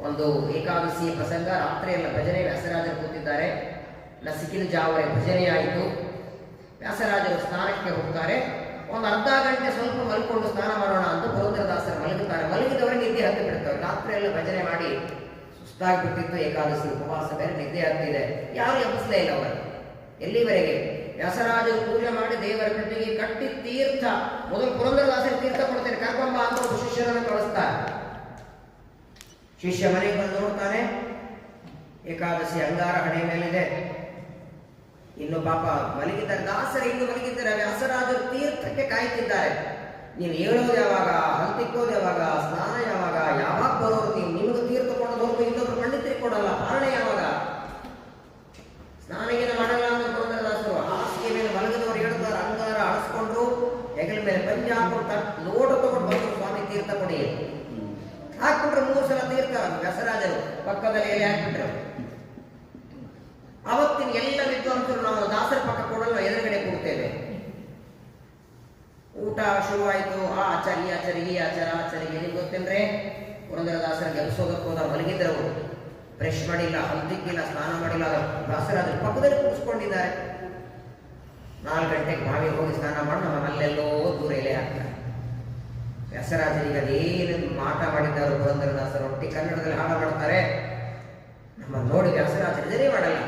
ಒಂದು ಏಕಾದಶಿಯ ಪ್ರಸಂಗ. ರಾತ್ರಿ ಎಲ್ಲ ಭಜನೆ, ವ್ಯಾಸರಾಜರು ಕೂತಿದ್ದಾರೆ. ನಸಿಕಿನ ಜಾವರೆ ಭಜನೆ ಆಯಿತು. ವ್ಯಾಸರಾಜರು ಸ್ನಾನಕ್ಕೆ ಹೋಗ್ತಾರೆ. ಒಂದು ಅರ್ಧ ಗಂಟೆ ಸ್ವಲ್ಪ ಮಲ್ಕೊಂಡು ಸ್ನಾನ ಮಾಡೋಣ ಅಂತ ಪುರಂದರದಾಸರು ಮಲಗುತ್ತಾರೆ. ಮಲಗಿದವರೇ ನಿದ್ದೆ ಹತ್ತಿ ಬಿಡ್ತಾರೆ. ರಾತ್ರಿ ಎಲ್ಲ ಭಜನೆ ಮಾಡಿ ಸುಸ್ತಾಗಿಬಿಟ್ಟಿತ್ತು. ಏಕಾದಶಿ ಉಪವಾಸ ಬೇರೆ, ನಿದ್ದೆ ಹತ್ತಿದೆ. ಯಾರು ಎಬ್ಬಿಸಲೇ ಇಲ್ಲ ಅವರು. ಎಲ್ಲಿವರೆಗೆ ವ್ಯಾಸರಾಜರು ಪೂಜೆ ಮಾಡಿ ದೇವರ ಕಟ್ಟಿಗೆ ಕಟ್ಟಿ ತೀರ್ಥ, ಮೊದಲು ಪುರಂದರದಾಸರು ತೀರ್ಥ ಕೊಡ್ತೇನೆ ಕರ್ಕೊಂಬ ಅಂತ ಒಂದು ಶಿಷ್ಯರನ್ನು ಕಳಿಸ್ತಾರೆ. ಶಿಷ್ಯ ಮನೆಗೆ ಬಂದು ನೋಡ್ತಾನೆ, ಏಕಾದಶಿ ಅಂಗಾರ ಹಣೆ ಮೇಲಿದೆ. ಇನ್ನು ಪಾಪ ಮಲಗಿದ್ದಾರೆ, ದಾಸರು ಇನ್ನು ಮಲಗಿದ್ದಾರೆ. ವ್ಯಾಸರಾಜರು ತೀರ್ಥಕ್ಕೆ ಕಾಯ್ತಿದ್ದಾರೆ. ನೀವು ಹೇಳೋದು ಯಾವಾಗ, ಹಂತಿಕ್ಕೋದು ಯಾವಾಗ, ಸ್ನಾನ ಯಾವಾಗ, ಯಾವಾಗ ಬರೋರು ನೀವು? ನಿಮಗೂ ತೀರ್ಥ ಕೊಡೋದು ಹೋಗಿ ಇನ್ನೊಬ್ರು ಪಂಡಿತರಿಗೆ ಕೊಡಲ್ಲ, ಕಾರಣ ಯಾವಾಗ? ಸ್ನಾನಗೇನು ಮಾಡಲ್ಲ ಅಂತ ಪುರಂದರದಾಸರು ಹಾಸಿಗೆ ಮೇಲೆ ಮಲಗಿದವರು ಹೇಳ್ತಾರೆ. ಅಂಗಾರ ಅಳಿಸ್ಕೊಂಡ್ರು, ಹೆಗಲ ಮೇಲೆ ಪಂಜೆ ಹಾಕೊಂಡು ಲೋಟ ತಗೊಂಡು ಬಂದರು, ಸ್ವಾಮಿ ತೀರ್ಥ ಕೊಡಿ ಹಾಕ್ಬಿಟ್ರು. 3 ಸಲ ತೀರ್ಥ ವ್ಯಾಸರಾಜರು ಪಕ್ಕದಲ್ಲಿ ಎಲೆ ಹಾಕ್ಬಿಟ್ರು. ಅವತ್ತಿನ ಎಲ್ಲ ವಿದ್ವಾಂಸರು ನಾವು ದಾಸರ ಪಕ್ಕ ಕೊಡಲ್ಲ, ಎದುರುಗಡೆ ಕೊಡ್ತೇವೆ. ಊಟ ಶುರುವಾಯಿತು. ಆ ಆಚಾರ, ಈ ಆಚಾರ, ಈ ಆಚಾರ, ಆಚಾರ ಏನಿಗೆ ಗೊತ್ತೇನ್ರೆ? ಪುರಂದರದಾಸರ ಗೆಲ್ಸೋದಕ್ಕೆ ಹೋದ ಮಲಗಿದ್ರವರು. ಬ್ರಷ್ ಮಾಡಿಲ್ಲ, ಹಂತಿಕ್ಕಿಲ್ಲ, ಸ್ನಾನ ಮಾಡಿಲ್ಲ. ವ್ಯಾಸರಾಜರು ಪಕ್ಕದಲ್ಲಿ ಕೂರಿಸ್ಕೊಂಡಿದ್ದಾರೆ. 4 ಗಂಟೆಗೆ ಬಾವಿಗೆ ಹೋಗಿ ಸ್ನಾನ ಮಾಡಿ ನಮ್ಮ ಅಲ್ಲೆಲ್ಲೋ ದೂರ ಎಲೆ ಹಾಕ್ತಾರೆ. ವ್ಯಾಸರಾಜರಿಗೆ ಅದೇನು ಮಾಟ ಮಾಡಿದ್ದಾರೆ ಪುರಂದರದಾಸರು. ಒಟ್ಟಿ ಕನ್ನಡದಲ್ಲಿ ಹಾಡ ಮಾಡ್ತಾರೆ. ನಮ್ಮ ನೋಡಿ ವ್ಯಾಸರಾಜರು ಎದುರೇ ಮಾಡಲ್ಲ.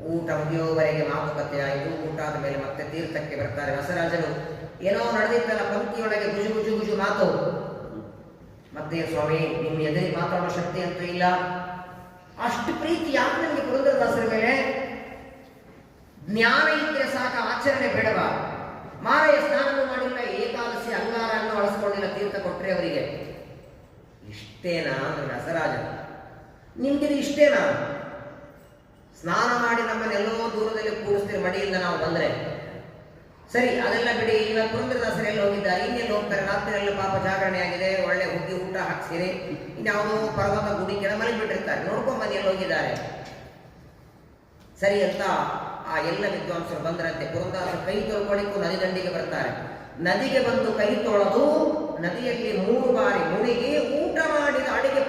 ಊಟ ಮುಗಿಯೋವರೆಗೆ ಮಾತುಕತೆ ಆಯಿತು. ಊಟ ಆದ ಮೇಲೆ ಮತ್ತೆ ತೀರ್ಥಕ್ಕೆ ಬರ್ತಾರೆ. ವ್ಯಾಸರಾಜರು ಏನೋ ನಡೆದಿತ್ತಲ್ಲ ಪಂಕ್ತಿಯೊಳಗೆ ಗುಜು ಗುಜು ಗುಜು ಮಾತು. ಮತ್ತೆ ಸ್ವಾಮಿ ನಿಮ್ಮ ಎದುರಿಗೆ ಮಾತಾಡೋ ಶಕ್ತಿ ಅಂತೂ ಇಲ್ಲ. ಅಷ್ಟು ಪ್ರೀತಿ ಯಾಕೆ ನನಗೆ ಪುರಂದರದಾಸರ ಮೇಲೆ? ಜ್ಞಾನ ಇದ್ರೆ ಸಾಕ, ಆಚರಣೆ ಬೇಡವಾ? ಮಾರೆಯ ಸ್ನಾನನೂ ಮಾಡಿಲ್ಲ, ಏಕಾದಶಿ ಅಂಗಾರನ್ನು ಅಳಿಸ್ಕೊಂಡಿಲ್ಲ, ತೀರ್ಥ ಕೊಟ್ರೆ ಅವರಿಗೆ. ಇಷ್ಟೇನಾ ವ್ಯಾಸರಾಜ? ನಿಮ್ಗಿದು ಇಷ್ಟೇನಾ? ಸ್ನಾನ ಮಾಡಿ ನಮ್ಮನ್ನೆಲ್ಲೋ ದೂರದಲ್ಲಿ ಕೂಡಿಸ್ತೀರಿ, ಮಡಿಯಿಂದ ನಾವು ಬಂದ್ರೆ ಸರಿ, ಅದೆಲ್ಲ ಬಿಡಿ. ಇವಾಗ ಪುರಂದರದಾಸರು ಎಲ್ಲ ಹೋಗಿದ್ದಾರೆ, ಇನ್ನೆಲ್ಲ ಹೋಗ್ತಾರೆ? ರಾತ್ರಿ ಎಲ್ಲ ಪಾಪ ಜಾಗರಣೆ ಆಗಿದೆ, ಒಳ್ಳೆ ಹುಗ್ಗಿ ಊಟ ಹಾಕ್ಸಿರಿ, ಇನ್ಯಾವುದೋ ಪರ್ವತ ಗುಡಿ ಕೆಳ ಮಲಗಿಬಿಟ್ಟಿರ್ತಾರೆ. ನೋಡ್ಕೊಂಡ್ ಬಂದು ಎಲ್ಲ ಹೋಗಿದ್ದಾರೆ. ಸರಿ ಅಂತ ಆ ಎಲ್ಲ ವಿದ್ವಾಂಸರು ಬಂದ್ರಂತೆ. ಪುರಂದರದಾಸರು ಕೈ ತೊಳ್ಕೊಳ್ಳಿಕ್ಕೂ ನದಿ ದಂಡಿಗೆ ಬರ್ತಾರೆ. ನದಿಗೆ ಬಂದು ಕೈ ತೊಳೆದು ನದಿಯಲ್ಲಿ 3 ಬಾರಿ ಮುಳುಗಿ ಊಟ ಮಾಡಿದ ಅಡಿಗೆ